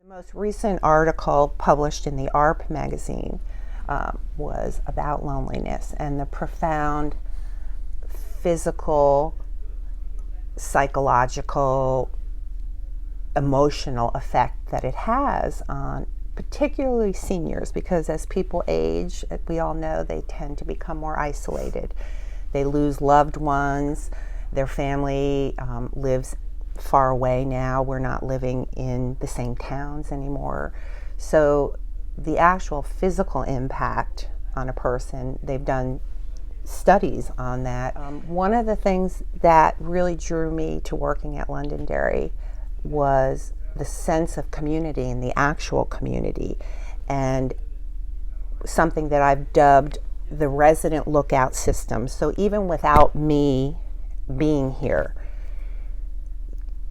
The most recent article published in the ARP magazine was about loneliness and the profound physical, psychological, emotional effect that it has on particularly seniors, because as people age, we all know they tend to become more isolated. They lose loved ones, their family lives far away now. We're not living in the same towns anymore. So the actual physical impact on a person, they've done studies on that. One of the things that really drew me to working at Londonderry was the sense of community and the actual community, and something that I've dubbed the resident lookout system. So even without me being here,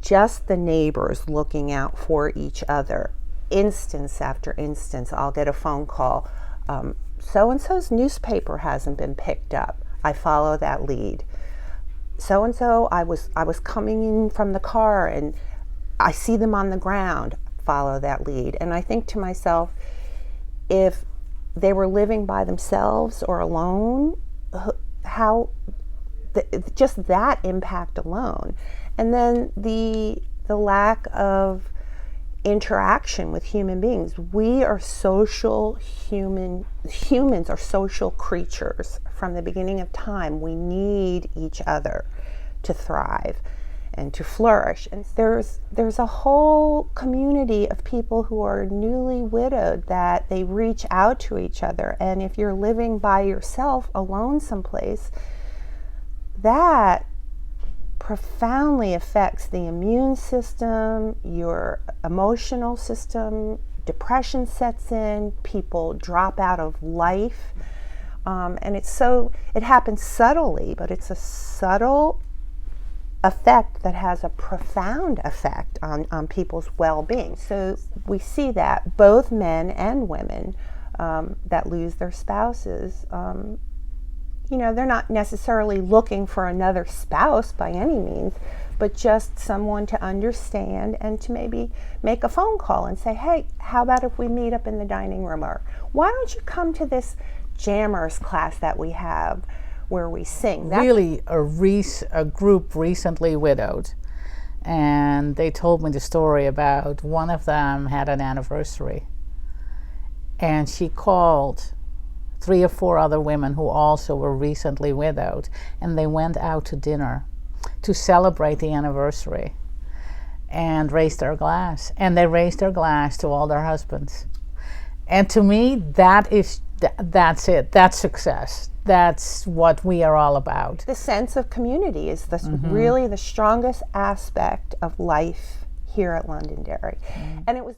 just the neighbors looking out for each other. Instance after instance, I'll get a phone call. So-and-so's newspaper hasn't been picked up. I follow that lead. So-and-so, I was coming in from the car and I see them on the ground. Follow that lead. And I think to myself, if they were living by themselves or alone, how just that impact alone. And then the lack of interaction with human beings. We are humans are social creatures from the beginning of time. We need each other to thrive and to flourish. And there's a whole community of people who are newly widowed that they reach out to each other. And if you're living by yourself alone someplace, that profoundly affects the immune system, your emotional system. Depression sets in, people drop out of life, and it happens subtly, but it's a subtle effect that has a profound effect on people's well-being. So we see that both men and women that lose their spouses, they're not necessarily looking for another spouse by any means, but just someone to understand and to maybe make a phone call and say, hey, how about if we meet up in the dining room? Or why don't you come to this jammers class that we have where we sing? Really a group recently widowed. And they told me the story about one of them had an anniversary. And she called 3 or 4 other women who also were recently widowed, and they went out to dinner to celebrate the anniversary and raised their glass. And they raised their glass to all their husbands. And to me, that's it. That's success. That's what we are all about. The sense of community is really the strongest aspect of life here at Londonderry. And it was